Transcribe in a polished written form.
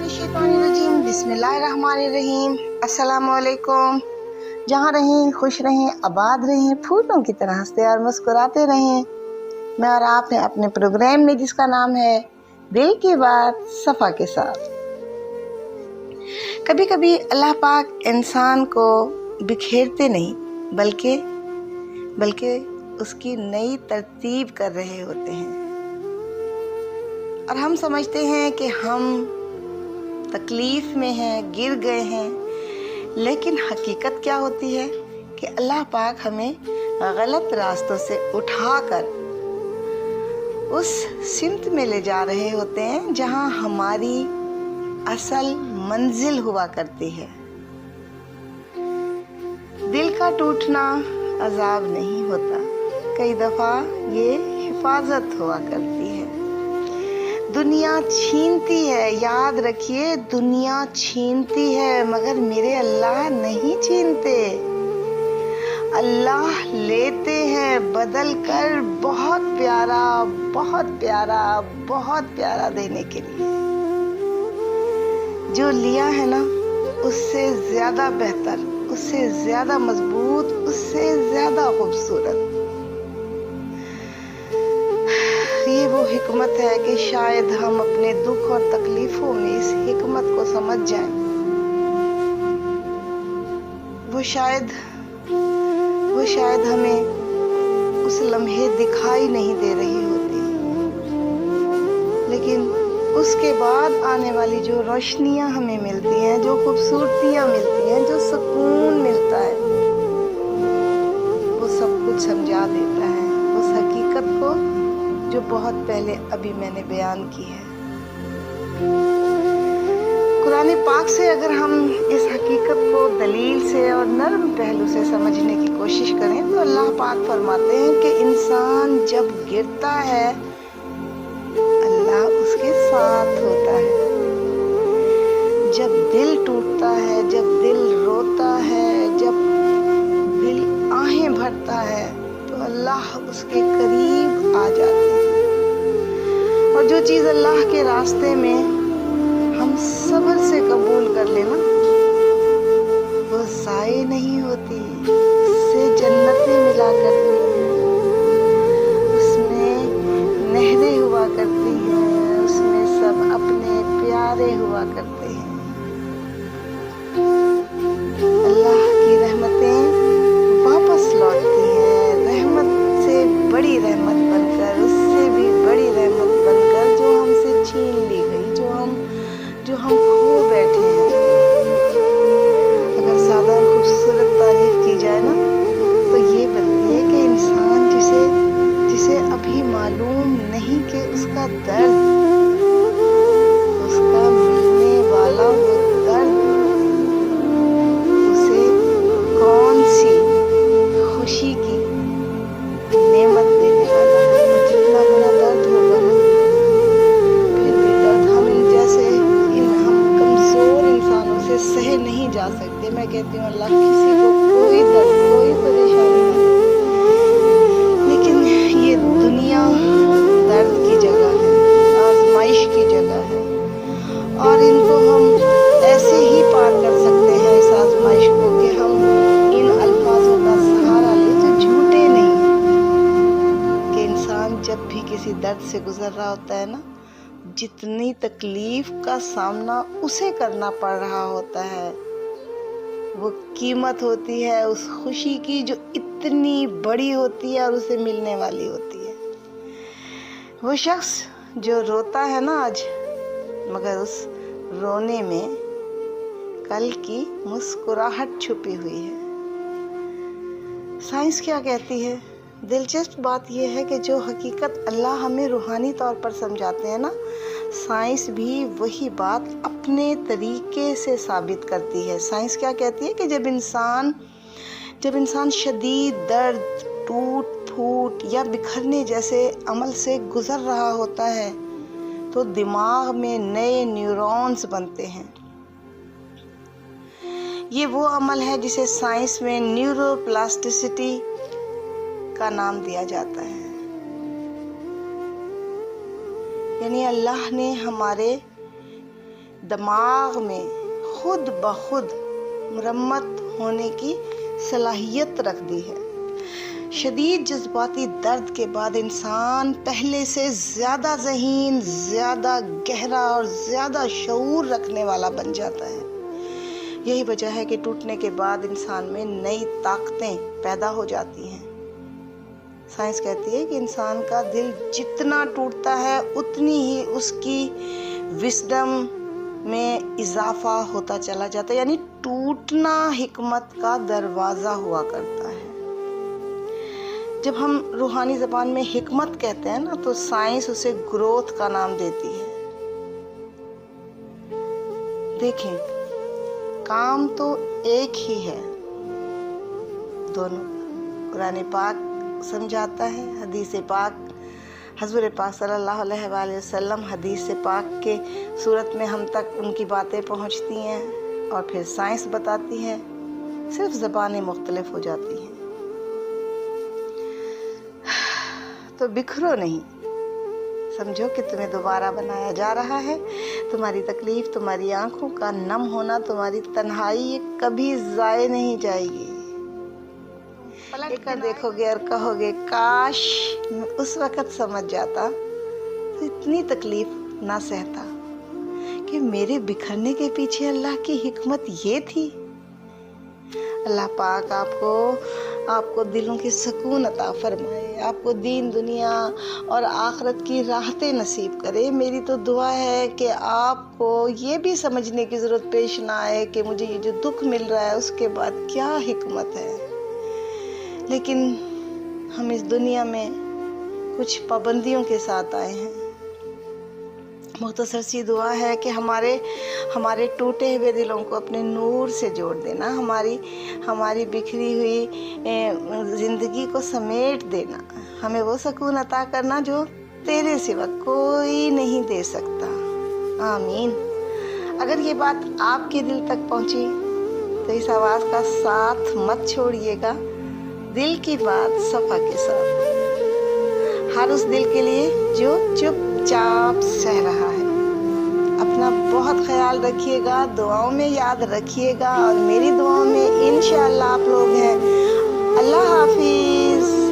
मिनश्शैतानिर्रजीम बिस्मिल्लाहिर्रहमानिर्रहीम। अस्सलामु अलैकुम। जहाँ रहें खुश रहें, आबाद रहें, फूलों की तरह हंसते और मुस्कुराते रहें। मैं और आप हैं अपने प्रोग्राम में जिसका नाम है दिल की बात सफ़ा के साथ। कभी कभी अल्लाह पाक इंसान को बिखेरते नहीं बल्कि उसकी नई तरतीब कर रहे होते हैं, और हम समझते हैं कि हम तकलीफ में हैं, गिर गए हैं। लेकिन हकीकत क्या होती है कि अल्लाह पाक हमें गलत रास्तों से उठाकर उस सिमत में ले जा रहे होते हैं जहां हमारी असल मंजिल हुआ करती है। दिल का टूटना अजाब नहीं होता, कई दफ़ा ये हिफाजत हुआ करती है। दुनिया छीनती है, याद रखिए, दुनिया छीनती है मगर मेरे अल्लाह नहीं छीनते। अल्लाह लेते हैं बदल कर बहुत प्यारा बहुत प्यारा बहुत प्यारा देने के लिए। जो लिया है ना, उससे ज़्यादा बेहतर, उससे ज़्यादा मजबूत, उससे ज़्यादा खूबसूरत। ये वो हिकमत है कि शायद हम अपने दुख और तकलीफों में इस हिकमत को समझ जाएं। वो शायद हमें उस लम्हे दिखाई नहीं दे रही होती, लेकिन उसके बाद आने वाली जो रोशनियां हमें मिलती हैं, जो खूबसूरतियां मिलती हैं, जो सुकून मिलता है, वो सब कुछ समझा देता है उस हकीकत को जो बहुत पहले अभी मैंने बयान की है। कुरान पाक से अगर हम इस हकीकत को दलील से और नरम पहलू से समझने की कोशिश करें तो अल्लाह पाक फरमाते हैं कि इंसान जब गिरता है अल्लाह उसके साथ होता है। जब दिल टूटता है, जब दिल रोता है, जब दिल आहें भरता है तो अल्लाह उसके करीब आ जाते हैं। और जो चीज़ अल्लाह के रास्ते में हम सब्र से कबूल कर लेना, वो ज़ाये नहीं होती, उससे जन्नतें मिला करती हैं, उसमें नहरें हुआ करती हैं, उसमें सब अपने प्यारे हुआ करते हैं। अल्लाह की रहमतें वापस लौटती हैं, रहमत से बड़ी रहमत बनकर, उससे भी बड़ी रहमत बनकर, जो हमसे छीन ली गई, जो हम खो बैठे हैं। अगर ज़्यादा खूबसूरत तारीफ की जाए ना तो ये बनती है कि इंसान जिसे अभी मालूम नहीं कि उसका दर्द, उसका मिलने वाला वो दर्द, उसे कौन सी खुशी की नेमत देने वाला है। वो जितना बड़ा दर्द होगा ना, फिर भी दर्द हम कमज़ोर इंसानों से सहे नहीं जा सकते। मैं कहती हूँ अल्लाह किसी को कोई दर्द, कोई परेशानी नहीं, लेकिन ये दुनिया दर्द की जगह है, आजमाइश की जगह है, और इनको हम ऐसे ही पार कर सकते हैं इस आजमाइश को कि हम इन अल्फाजों का सहारा लें जो झूठे नहीं हैं। कि इंसान जब भी किसी दर्द से गुजर रहा होता है ना, जितनी तकलीफ का सामना उसे करना पड़ रहा होता है, वो कीमत होती है उस खुशी की जो इतनी बड़ी होती है और उसे मिलने वाली होती है। वो शख्स जो रोता है ना आज, मगर उस रोने में कल की मुस्कुराहट छुपी हुई है। साइंस क्या कहती है? दिलचस्प बात यह है कि जो हकीकत अल्लाह हमें रूहानी तौर पर समझाते हैं ना, साइंस भी वही बात अपने तरीके से साबित करती है। साइंस क्या कहती है कि जब इंसान शदीद दर्द, टूट फूट या बिखरने जैसे अमल से गुजर रहा होता है तो दिमाग में नए न्यूरॉन्स बनते हैं। ये वो अमल है जिसे साइंस में न्यूरोप्लास्टिसिटी का नाम दिया जाता है। यानी अल्लाह ने हमारे دماغ میں خود بخود مرمت ہونے کی صلاحیت رکھ دی ہے۔ شدید جذباتی درد کے بعد انسان پہلے سے زیادہ ذہین، زیادہ گہرا اور زیادہ شعور رکھنے والا بن جاتا ہے۔ یہی وجہ ہے کہ ٹوٹنے کے بعد انسان میں نئی طاقتیں پیدا ہو جاتی ہیں۔ سائنس کہتی ہے کہ انسان کا دل جتنا ٹوٹتا ہے اتنی ہی اس کی وزڈم میں اضافہ ہوتا چلا جاتا ہے، یعنی ٹوٹنا حکمت کا دروازہ ہوا کرتا ہے۔ جب ہم روحانی زبان میں حکمت کہتے ہیں نا تو سائنس اسے گروتھ کا نام دیتی ہے۔ دیکھیں، کام تو ایک ہی ہے دونوں، قرآن پاک سمجھاتا ہے، حدیث پاک حضور پاک صلی اللہ علیہ وآلہ وسلم حدیث پاک کے صورت میں ہم تک ان کی باتیں پہنچتی ہیں، اور پھر سائنس بتاتی ہے، صرف زبانیں مختلف ہو جاتی ہیں۔ تو بکھرو نہیں، سمجھو کہ تمہیں دوبارہ بنایا جا رہا ہے۔ تمہاری تکلیف، تمہاری آنکھوں کا نم ہونا، تمہاری تنہائی، یہ کبھی ضائع نہیں جائے گی۔ پلٹ کر دیکھو گے اور کہو گے کاش میں اس وقت سمجھ جاتا تو اتنی تکلیف نہ سہتا، کہ میرے بکھرنے کے پیچھے اللہ کی حکمت یہ تھی۔ اللہ پاک آپ کو دلوں کی سکون عطا فرمائے، آپ کو دین دنیا اور آخرت کی راحتیں نصیب کرے۔ میری تو دعا ہے کہ آپ کو یہ بھی سمجھنے کی ضرورت پیش نہ آئے کہ مجھے یہ جو دکھ مل رہا ہے اس کے بعد کیا حکمت ہے۔ لیکن ہم اس دنیا میں کچھ پابندیوں کے ساتھ آئے ہیں۔ مختصر سی دعا ہے کہ ہمارے ٹوٹے ہوئے دلوں کو اپنے نور سے جوڑ دینا، ہماری بکھری ہوئی زندگی کو سمیٹ دینا، ہمیں وہ سکون عطا کرنا جو تیرے سوا کوئی نہیں دے سکتا۔ آمین۔ اگر یہ بات آپ کے دل تک پہنچی تو اس آواز کا ساتھ مت چھوڑیے گا، دل کی بات صفا کے ساتھ، ہر اس دل کے لیے جو چپ چاپ سہ رہا ہے۔ اپنا بہت خیال رکھیے گا، دعاؤں میں یاد رکھیے گا، اور میری دعاؤں میں انشاءاللہ آپ لوگ ہیں۔ اللہ حافظ۔